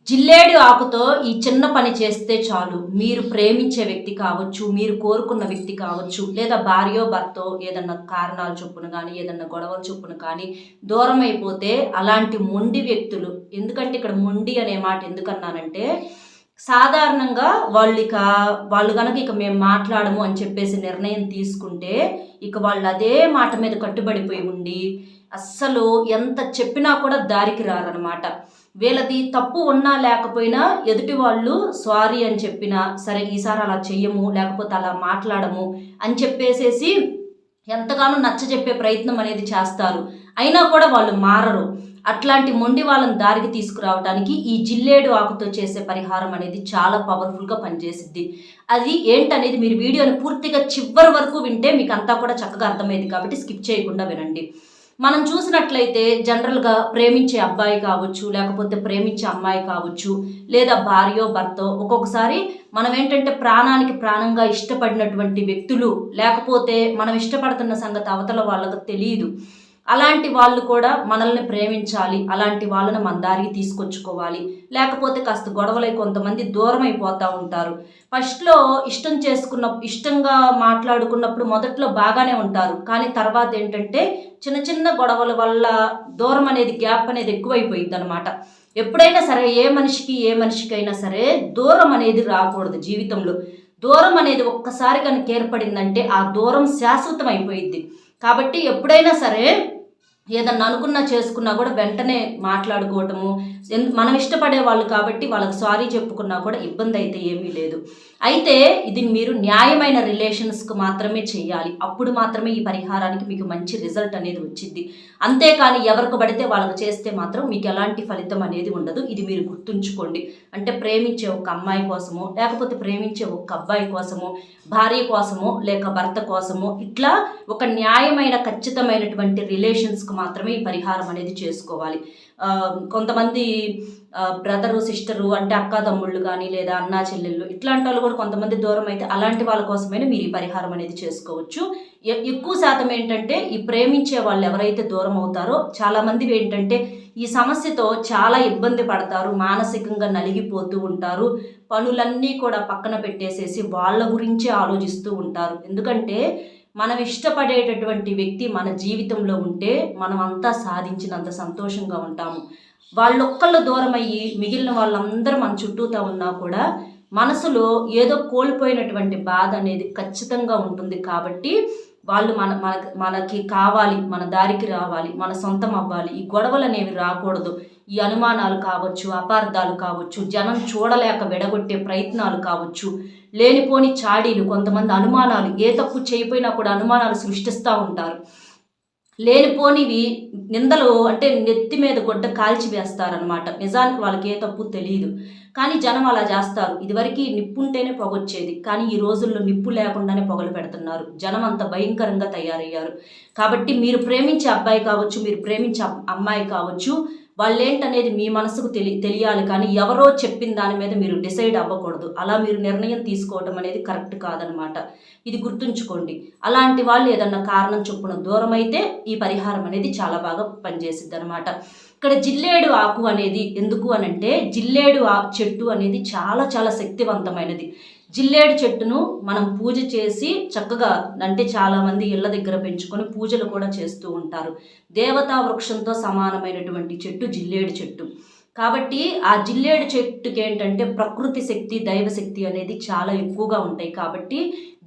జిల్లేడు ఆకుతో ఈ చిన్న పని చేస్తే చాలు. మీరు ప్రేమించే వ్యక్తి కావచ్చు, మీరు కోరుకున్న వ్యక్తి కావచ్చు, లేదా భార్యో, భర్తో ఏదన్నా కారణాల చొప్పున గానీ, ఏదన్నా గొడవల చొప్పున కానీ దూరమైపోతే అలాంటి మొండి వ్యక్తులు ఎందుకంటే ఇక్కడ మొండి అనే మాట ఎందుకన్నానంటే, సాధారణంగా వాళ్ళు గనక ఇక మేము మాట్లాడము అని చెప్పేసి నిర్ణయం తీసుకుంటే, ఇక వాళ్ళు అదే మాట మీద కట్టుబడిపోయి ఉండి, అస్సలు ఎంత చెప్పినా కూడా దారికి రారనమాట. వీళ్ళది తప్పు ఉన్నా లేకపోయినా ఎదుటి వాళ్ళు సారీ అని చెప్పినా సరే ఈసారి అలా చెయ్యము లేకపోతే అలా మాట్లాడము అని చెప్పేసేసి ఎంతగానో నచ్చజెప్పే ప్రయత్నం అనేది చేస్తారు. అయినా కూడా వాళ్ళు మారరు. అట్లాంటి మొండి వాళ్ళని దారికి తీసుకురావడానికి ఈ జిల్లేడు ఆకుతో చేసే పరిహారం అనేది చాలా పవర్ఫుల్గా పనిచేసిద్ది. అది ఏంటనేది మీరు వీడియోని పూర్తిగా చివరి వరకు వింటే మీకు అంతా కూడా చక్కగా అర్థమైంది కాబట్టి స్కిప్ చేయకుండా వినండి. మనం చూసినట్లయితే జనరల్గా ప్రేమించే అబ్బాయి కావచ్చు, లేకపోతే ప్రేమించే అమ్మాయి కావచ్చు, లేదా భార్యో భర్తో ఒక్కొక్కసారి మనం ఏంటంటే ప్రాణానికి ప్రాణంగా ఇష్టపడినటువంటి వ్యక్తులు, లేకపోతే మనం ఇష్టపడుతున్న సంగతి అవతల వాళ్ళకు తెలియదు. అలాంటి వాళ్ళు కూడా మనల్ని ప్రేమించాలి, అలాంటి వాళ్ళని మన దారికి తీసుకొచ్చుకోవాలి. లేకపోతే కాస్త గొడవలై కొంతమంది దూరం అయిపోతూ ఉంటారు. ఫస్ట్లో ఇష్టంగా మాట్లాడుకున్నప్పుడు మొదట్లో బాగానే ఉంటారు. కానీ తర్వాత ఏంటంటే చిన్న చిన్న గొడవల వల్ల దూరం అనేది గ్యాప్ అనేది ఎక్కువైపోయింది అనమాట. ఎప్పుడైనా సరే ఏ మనిషికైనా సరే దూరం అనేది రాకూడదు జీవితంలో. దూరం అనేది ఒక్కసారి కనుక ఏర్పడిందంటే ఆ దూరం శాశ్వతం అయిపోయింది. కాబట్టి ఎప్పుడైనా సరే ఏదన్నా అనుకున్నా చేసుకున్నా కూడా వెంటనే మాట్లాడుకోవటము, మనం ఇష్టపడే వాళ్ళు కాబట్టి వాళ్ళకి సారీ చెప్పుకున్నా కూడా ఇబ్బంది అయితే ఏమీ లేదు. అయితే ఇది మీరు న్యాయమైన రిలేషన్స్కి మాత్రమే చేయాలి. అప్పుడు మాత్రమే ఈ పరిహారానికి మీకు మంచి రిజల్ట్ అనేది వచ్చింది. అంతేకాని ఎవరికి పడితే వాళ్ళకి చేస్తే మాత్రం మీకు ఎలాంటి ఫలితం అనేది ఉండదు. ఇది మీరు గుర్తుంచుకోండి. అంటే ప్రేమించే ఒక అమ్మాయి కోసమో, లేకపోతే ప్రేమించే ఒక అబ్బాయి కోసమో, భార్య కోసమో, లేక భర్త కోసమో, ఇట్లా ఒక న్యాయమైన ఖచ్చితమైనటువంటి రిలేషన్స్కి మాత్రమే ఈ పరిహారం అనేది చేసుకోవాలి. కొంతమంది బ్రదరు సిస్టరు అంటే అక్క తమ్ముళ్ళు కానీ లేదా అన్నా చెల్లెళ్ళు ఇట్లాంటి వాళ్ళు కూడా కొంతమంది దూరం అయితే అలాంటి వాళ్ళ కోసమైనా మీరు ఈ పరిహారం అనేది చేసుకోవచ్చు. ఎక్కువ శాతం ఏంటంటే ఈ ప్రేమించే వాళ్ళు ఎవరైతే దూరం అవుతారో చాలామంది ఏంటంటే ఈ సమస్యతో చాలా ఇబ్బంది పడతారు, మానసికంగా నలిగిపోతూ ఉంటారు, పనులన్నీ కూడా పక్కన పెట్టేసేసి వాళ్ళ గురించే ఆలోచిస్తూ ఉంటారు. ఎందుకంటే మనం ఇష్టపడేటటువంటి వ్యక్తి మన జీవితంలో ఉంటే మనం అంతా సాధించినంత సంతోషంగా ఉంటాము. వాళ్ళొక్కళ్ళు దూరం అయ్యి మిగిలిన వాళ్ళందరూ మన చుట్టూతా ఉన్నా కూడా మనసులో ఏదో కోల్పోయినటువంటి బాధ అనేది ఖచ్చితంగా ఉంటుంది. కాబట్టి వాళ్ళు మనకి కావాలి, మన దారికి రావాలి, మన సొంతం అవ్వాలి. ఈ గొడవలు అనేవి రాకూడదు. ఈ అనుమానాలు కావచ్చు, అపార్థాలు కావచ్చు, జనం చూడలేక విడగొట్టే ప్రయత్నాలు కావచ్చు, లేనిపోని చాడీలు, కొంతమంది అనుమానాలు, ఏ తప్పు చేయకపోయినా కూడా అనుమానాలు సృష్టిస్తూ ఉంటారు. లేనిపోనివి నిందలు అంటే నెత్తి మీద గుడ్డ కాల్చి వేస్తారనమాట. నిజానికి వాళ్ళకి ఏ తప్పు తెలియదు, కానీ జనం అలా చేస్తారు. ఇదివరకు నిప్పు ఉంటేనే పొగొచ్చేది, కానీ ఈ రోజుల్లో నిప్పు లేకుండానే పొగలు పెడుతున్నారు. జనం అంత భయంకరంగా తయారయ్యారు. కాబట్టి మీరు ప్రేమించే అబ్బాయి కావచ్చు, మీరు ప్రేమించే అమ్మాయి కావచ్చు, వాళ్ళేంటనేది మీ మనసుకు తెలియాలి. కానీ ఎవరో చెప్పిన దాని మీద మీరు డిసైడ్ అవ్వకూడదు. అలా మీరు నిర్ణయం తీసుకోవడం అనేది కరెక్ట్ కాదనమాట. ఇది గుర్తుంచుకోండి. అలాంటి వాళ్ళు ఏదన్నా కారణం చొప్పున దూరం అయితే ఈ పరిహారం అనేది చాలా బాగా పనిచేసిద్ది అనమాట. ఇక్కడ జిల్లేడు ఆకు అనేది ఎందుకు అనంటే, జిల్లేడు చెట్టు అనేది చాలా చాలా శక్తివంతమైనది. జిల్లేడు చెట్టును మనం పూజ చేసి చక్కగా అంటే చాలామంది ఇళ్ళ దగ్గర పెంచుకొని పూజలు కూడా చేస్తూ ఉంటారు. దేవతా వృక్షంతో సమానమైనటువంటి చెట్టు జిల్లేడు చెట్టు. కాబట్టి ఆ జిల్లేడు చెట్టుకి ఏంటంటే ప్రకృతి శక్తి, దైవశక్తి అనేది చాలా ఎక్కువగా ఉంటాయి. కాబట్టి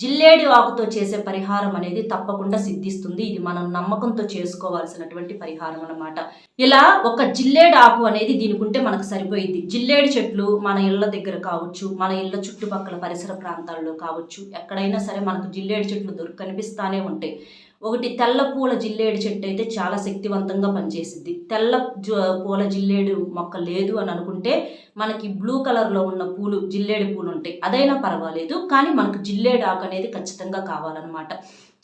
జిల్లేడు ఆకుతో చేసే పరిహారం అనేది తప్పకుండా సిద్ధిస్తుంది. ఇది మనం నమ్మకంతో చేసుకోవాల్సినటువంటి పరిహారం అన్నమాట. ఇలా ఒక జిల్లేడు ఆకు అనేది దీనికి ఉంటే మనకు సరిపోయింది. జిల్లేడు చెట్లు మన ఇళ్ళ దగ్గర కావచ్చు, మన ఇళ్ళ చుట్టుపక్కల పరిసర ప్రాంతాల్లో కావచ్చు, ఎక్కడైనా సరే మనకు జిల్లేడు చెట్లు కనిపిస్తానే ఉంటాయి. ఒకటి తెల్ల పూల జిల్లేడు చెట్టు అయితే చాలా శక్తివంతంగా పనిచేసిద్ది. తెల్ల పూల జిల్లేడు మొక్క లేదు అని అనుకుంటే మనకి బ్లూ కలర్లో ఉన్న పూలు, జిల్లేడు పూలు ఉంటాయి, అదైనా పర్వాలేదు. కానీ మనకు జిల్లేడు ఆకు అనేది ఖచ్చితంగా కావాలన్నమాట.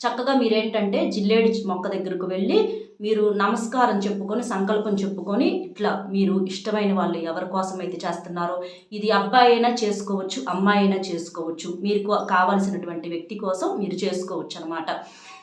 చక్కగా మీరేంటంటే జిల్లేడు మొక్క దగ్గరకు వెళ్ళి మీరు నమస్కారం చెప్పుకొని, సంకల్పం చెప్పుకొని, ఇట్లా మీరు ఇష్టమైన వాళ్ళు ఎవరి కోసం అయితే చేస్తున్నారో, ఇది అబ్బాయి అయినా చేసుకోవచ్చు, అమ్మాయి అయినా చేసుకోవచ్చు, మీరు కావాల్సినటువంటి వ్యక్తి కోసం మీరు చేసుకోవచ్చు అనమాట.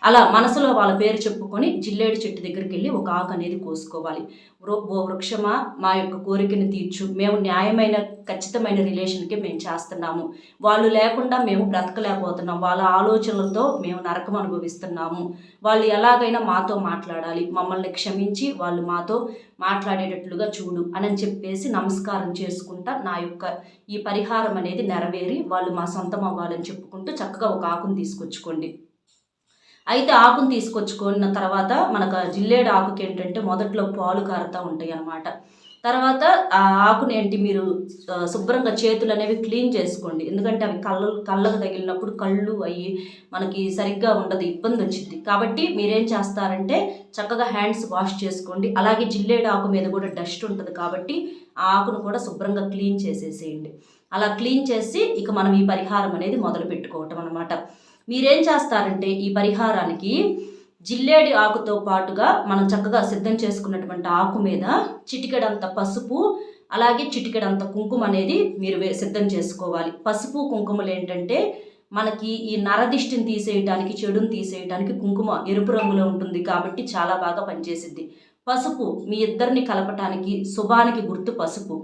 అలా మనసులో వాళ్ళ పేరు చెప్పుకొని జిల్లేడు చెట్టు దగ్గరికి వెళ్ళి ఒక ఆకు అనేది కోసుకోవాలి. ఓ వృక్షమా, మా యొక్క కోరికను తీర్చు, మేము న్యాయమైన ఖచ్చితమైన రిలేషన్కి మేము చేస్తున్నాము, వాళ్ళు లేకుండా మేము బ్రతకలేకపోతున్నాం, వాళ్ళ ఆలోచనలతో మేము నరకం అనుభవిస్తున్నాము, వాళ్ళు ఎలాగైనా మాతో మాట్లాడాలి, మమ్మల్ని క్షమించి వాళ్ళు మాతో మాట్లాడేటట్లుగా చూడు అని చెప్పేసి నమస్కారం చేసుకుంటా నా యొక్క ఈ పరిహారం అనేది నెరవేరి వాళ్ళు మా సొంతం అవ్వాలని చెప్పుకుంటూ చక్కగా ఒక ఆకును తీసుకొచ్చుకోండి. అయితే ఆకును తీసుకొచ్చుకున్న తర్వాత మనకు జిల్లేడు ఆకుకి ఏంటంటే మొదట్లో పాలు కారుతూ ఉంటాయి అన్నమాట. తర్వాత ఆ ఆకుని ఏంటి మీరు శుభ్రంగా చేతులు అనేవి క్లీన్ చేసుకోండి. ఎందుకంటే అవి కళ్ళకు తగిలినప్పుడు కళ్ళు అయ్యి మనకి సరిగ్గా ఉండదు, ఇబ్బంది వచ్చింది. కాబట్టి మీరేం చేస్తారంటే చక్కగా హ్యాండ్స్ వాష్ చేసుకోండి. అలాగే జిల్లేడు ఆకు మీద కూడా డస్ట్ ఉంటుంది కాబట్టి ఆ ఆకును కూడా శుభ్రంగా క్లీన్ చేసేసేయండి. అలా క్లీన్ చేసి ఇక మనం ఈ పరిహారం అనేది మొదలు పెట్టుకోవటం అనమాట. మీరేం చేస్తారంటే ఈ పరిహారానికి జిల్లేడి ఆకుతో పాటుగా మనం చక్కగా సిద్ధం చేసుకున్నటువంటి ఆకు మీద చిటికెడంత పసుపు, అలాగే చిటికెడంత కుంకుమ అనేది మీరు సిద్ధం చేసుకోవాలి. పసుపు కుంకుమలు ఏంటంటే మనకి ఈ నరదిష్టిని తీసేయటానికి, చెడుని తీసేయటానికి కుంకుమ ఎరుపు రంగులో ఉంటుంది కాబట్టి చాలా బాగా పనిచేసిద్ది. పసుపు మీ ఇద్దరిని కలపటానికి, శుభానికి గుర్తు పసుపు.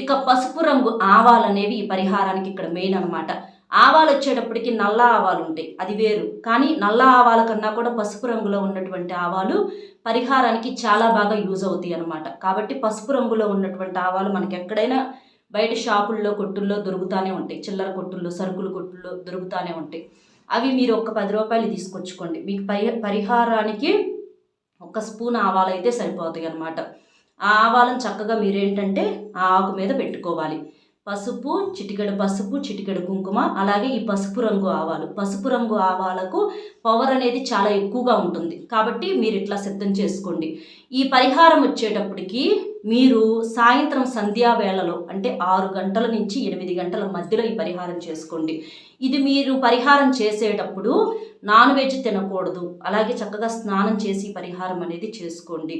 ఇక పసుపు రంగు ఆవాలనేవి ఈ పరిహారానికి ఇక్కడ మెయిన్ అనమాట. ఆవాలు వచ్చేటప్పటికి నల్ల ఆవాలు ఉంటాయి, అది వేరు. కానీ నల్ల ఆవాల కన్నా కూడా పసుపు రంగులో ఉన్నటువంటి ఆవాలు పరిహారానికి చాలా బాగా యూజ్ అవుతాయి అన్నమాట. కాబట్టి పసుపు రంగులో ఉన్నటువంటి ఆవాలు మనకి ఎక్కడైనా బయట షాపుల్లో, కొట్టుల్లో దొరుకుతూనే ఉంటాయి, చిల్లర కొట్టుల్లో, సరుకుల కొట్టుల్లో దొరుకుతూనే ఉంటాయి. అవి మీరు ఒక 10 రూపాయలు తీసుకొచ్చుకోండి. మీకు పరిహారానికి 1 స్పూన్ ఆవాలు అయితే సరిపోతాయి అన్నమాట. ఆ ఆవాలను చక్కగా మీరేంటంటే ఆ ఆకు మీద పెట్టుకోవాలి. పసుపు, చిటికెడు పసుపు, చిటికెడు కుంకుమ, అలాగే ఈ పసుపు రంగు ఆవాలు. పసుపు రంగు ఆవాలకు పవర్ అనేది చాలా ఎక్కువగా ఉంటుంది కాబట్టి మీరు ఇట్లా సిద్ధం చేసుకోండి. ఈ పరిహారం వచ్చేటప్పటికి మీరు సాయంత్రం సంధ్యావేళలో అంటే 6 గంటల నుంచి 8 గంటల మధ్యలో ఈ పరిహారం చేసుకోండి. ఇది మీరు పరిహారం చేసేటప్పుడు నాన్ వెజ్ తినకూడదు. అలాగే చక్కగా స్నానం చేసి పరిహారం అనేది చేసుకోండి.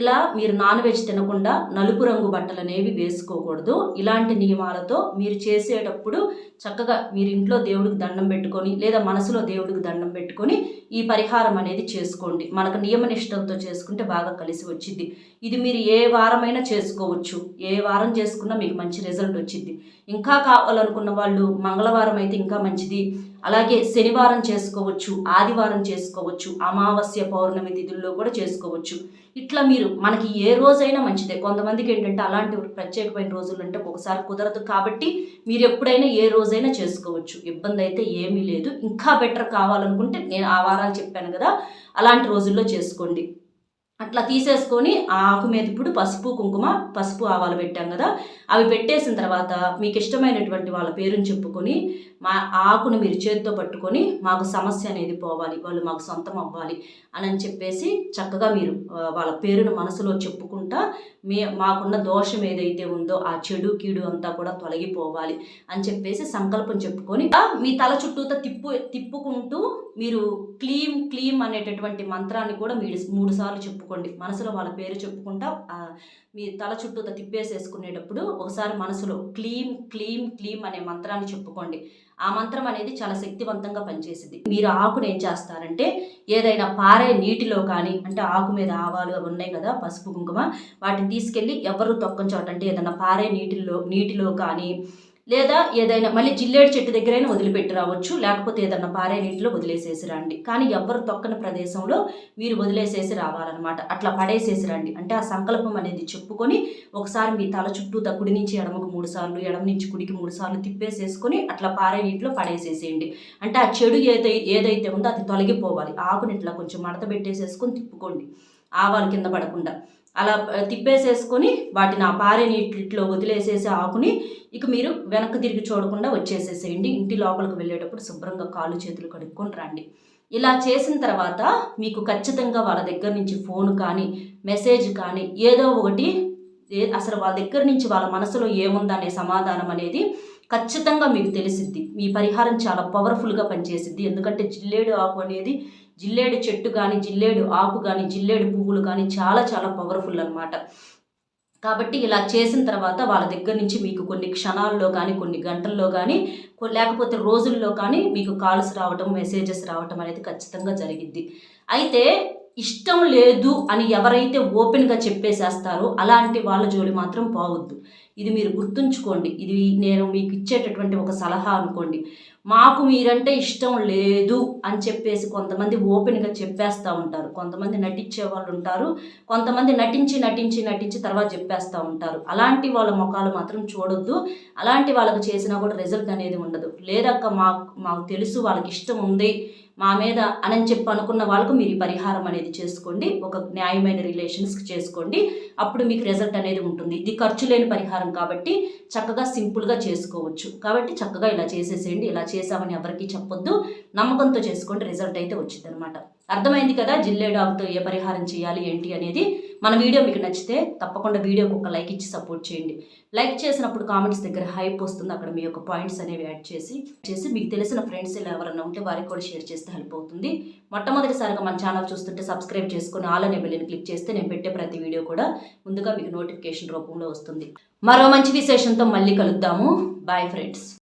ఇలా మీరు నాన్ వెజ్ తినకుండా నలుపు రంగు బట్టలు అనేవి వేసుకోకూడదు. ఇలాంటి నియమాలతో మీరు చేసేటప్పుడు చక్కగా మీరు ఇంట్లో దేవుడికి దండం పెట్టుకొని లేదా మనసులో దేవుడికి దండం పెట్టుకొని ఈ పరిహారం అనేది చేసుకోండి. మనకు నియమనిష్టంతో చేసుకుంటే బాగా కలిసి వచ్చింది. ఇది మీరు ఏ వారమైనా చేసుకోవచ్చు, ఏ వారం చేసుకున్నా మీకు మంచి రిజల్ట్ వచ్చింది. ఇంకా కావాలనుకున్న వాళ్ళు మంగళవారం అయితే ఇంకా మంచిది, అలాగే శనివారం చేసుకోవచ్చు, ఆదివారం చేసుకోవచ్చు, అమావాస్య పౌర్ణమి తిథుల్లో కూడా చేసుకోవచ్చు. ఇట్లా మీరు మనకి ఏ రోజైనా మంచిదే. కొంతమందికి ఏంటంటే అలాంటి ప్రత్యేకమైన రోజులు అంటే ఒకసారి కుదరదు కాబట్టి మీరు ఎప్పుడైనా ఏ రోజైనా చేసుకోవచ్చు, ఇబ్బంది అయితే ఏమీ లేదు. ఇంకా బెటర్ కావాలనుకుంటే నేను ఆ వారాలు చెప్పాను కదా, అలాంటి రోజుల్లో చేసుకోండి. అట్లా తీసేసుకొని ఆ ఆకు మీద ఇప్పుడు పసుపు, కుంకుమ, పసుపు ఆవాలు పెట్టాం కదా, అవి పెట్టేసిన తర్వాత మీకు ఇష్టమైనటువంటి వాళ్ళ పేరుని చెప్పుకొని మా ఆకును మీరు చేతితో పట్టుకొని మాకు సమస్య అనేది పోవాలి, వాళ్ళు మాకు సొంతం అవ్వాలి అని చెప్పేసి చక్కగా మీరు వాళ్ళ పేరును మనసులో చెప్పుకుంటా మాకున్న దోషం ఏదైతే ఉందో ఆ చెడు కీడు అంతా కూడా తొలగిపోవాలి అని చెప్పేసి సంకల్పం చెప్పుకొని మీ తల చుట్టూతో తిప్పుకుంటూ మీరు క్లీం క్లీం అనేటటువంటి మంత్రాన్ని కూడా మీరు 3 సార్లు చెప్పుకోండి. మనసులో వాళ్ళ పేరు చెప్పుకుంటా మీ తల చుట్టూతో తిప్పేసేసుకునేటప్పుడు ఒకసారి మనసులో క్లీం క్లీం క్లీం అనే మంత్రాన్ని చెప్పుకోండి. ఆ మంత్రం అనేది చాలా శక్తివంతంగా పనిచేసింది. మీరు ఆకును ఏం చేస్తారంటే ఏదైనా పారే నీటిలో కానీ, అంటే ఆకు మీద ఆవాలు అవి ఉన్నాయి కదా పసుపు కుంకుమ, వాటిని తీసుకెళ్ళి ఎవరు తొక్కని చోట అంటే ఏదైనా పారే నీటిలో కానీ, లేదా ఏదైనా మళ్ళీ జిల్లేడు చెట్టు దగ్గరైనా వదిలిపెట్టి రావచ్చు, లేకపోతే ఏదన్నా పారే నీటిలో వదిలేసేసి రండి. కానీ ఎవ్వరు తొక్కని ప్రదేశంలో మీరు వదిలేసేసి రావాలన్నమాట. అట్లా పడేసేసి రండి. అంటే ఆ సంకల్పం అనేది చెప్పుకొని ఒకసారి మీ తల చుట్టూ కుడి నుంచి ఎడమకు 3 సార్లు, ఎడమ నుంచి కుడికి 3 సార్లు తిప్పేసేసుకొని అట్లా పారే నీటిలో పడేసేసేయండి. అంటే ఆ చెడు ఏదైతే ఉందో అది తొలగిపోవాలి. ఆకుని ఇట్లా కొంచెం మడత పెట్టేసేసుకొని తిప్పుకోండి, ఆవాలు కింద పడకుండా. అలా తిప్పేసేసుకొని వాటిని ఆ పారే నీటిలో వదిలేసేసి ఆకుని ఇక మీరు వెనక్కి తిరిగి చూడకుండా వచ్చేసేసేయండి. ఇంటి లోపలికి వెళ్ళేటప్పుడు శుభ్రంగా కాళ్ళు చేతులు కడుక్కొని రండి. ఇలా చేసిన తర్వాత మీకు ఖచ్చితంగా వాళ్ళ దగ్గర నుంచి ఫోన్ కానీ, మెసేజ్ కానీ ఏదో ఒకటి, అసలు వాళ్ళ దగ్గర నుంచి వాళ్ళ మనసులో ఏముందనే సమాధానం అనేది ఖచ్చితంగా మీకు తెలిసిద్ది. మీ పరిహారం చాలా పవర్ఫుల్గా పనిచేసిద్ది. ఎందుకంటే జిల్లేడు ఆకు అనేది, జిల్లేడు చెట్టు కానీ, జిల్లేడు ఆకు కానీ, జిల్లేడు పువ్వులు కానీ చాలా చాలా పవర్ఫుల్ అనమాట. కాబట్టి ఇలా చేసిన తర్వాత వాళ్ళ దగ్గర నుంచి మీకు కొన్ని క్షణాల్లో కానీ కొన్ని గంటల్లో కానీ లేకపోతే రోజుల్లో కానీ మీకు కాల్స్ రావటం మెసేజెస్ రావటం అనేది ఖచ్చితంగా జరిగిద్ది. అయితే ఇష్టం లేదు అని ఎవరైతే ఓపెన్గా చెప్పేసేస్తారో అలాంటి వాళ్ళ జోలి మాత్రం పోవద్దు. ఇది మీరు గుర్తుంచుకోండి. ఇది నేను మీకు ఇచ్చేటటువంటి ఒక సలహా అనుకోండి. మాకు మీరంటే ఇష్టం లేదు అని చెప్పేసి కొంతమంది ఓపెన్గా చెప్పేస్తూ ఉంటారు. కొంతమంది నటించే వాళ్ళు ఉంటారు. కొంతమంది నటించి తర్వాత చెప్పేస్తూ ఉంటారు. అలాంటి వాళ్ళ ముఖాలు మాత్రం చూడొద్దు. అలాంటి వాళ్ళకి చేసినా కూడా రిజల్ట్ అనేది ఉండదు. లేదక్క మాకు తెలుసు వాళ్ళకి ఇష్టం ఉంది మా మీద అని చెప్పి అనుకున్న వాళ్ళకు మీరు ఈ పరిహారం అనేది చేసుకోండి. ఒక న్యాయమైన రిలేషన్స్కి చేసుకోండి. అప్పుడు మీకు రిజల్ట్ అనేది ఉంటుంది. ఇది ఖర్చు లేని పరిహారం కాబట్టి చక్కగా సింపుల్గా చేసుకోవచ్చు. కాబట్టి చక్కగా ఇలా చేసేసేయండి. ఇలా చేసామని ఎవరికీ చెప్పొద్దు. నమ్మకంతో చేసుకోండి. రిజల్ట్ అయితే వచ్చింది అనమాట. అర్థమైంది కదా జిల్లేడు ఆకుతో ఏ పరిహారం చేయాలి ఏంటి అనేది. మన వీడియో మీకు నచ్చితే తప్పకుండా వీడియోకి ఒక లైక్ ఇచ్చి సపోర్ట్ చేయండి. లైక్ చేసినప్పుడు కామెంట్స్ దగ్గర హైప్ వస్తుంది. అక్కడ మీ యొక్క పాయింట్స్ అనేవి యాడ్ చేసి మీకు తెలిసిన ఫ్రెండ్స్ ఇలా ఎవరైనా ఉంటే వారికి కూడా షేర్ చేస్తే హెల్ప్ అవుతుంది. మొట్టమొదటిసారిగా మన ఛానల్ చూస్తుంటే సబ్స్క్రైబ్ చేసుకుని ఆల్ అనే బెల్ని క్లిక్ చేస్తే నేను పెట్టే ప్రతి వీడియో కూడా ముందుగా మీకు నోటిఫికేషన్ రూపంలో వస్తుంది. మరో మంచి విశేషంతో మళ్ళీ కలుద్దాము. Bye friends.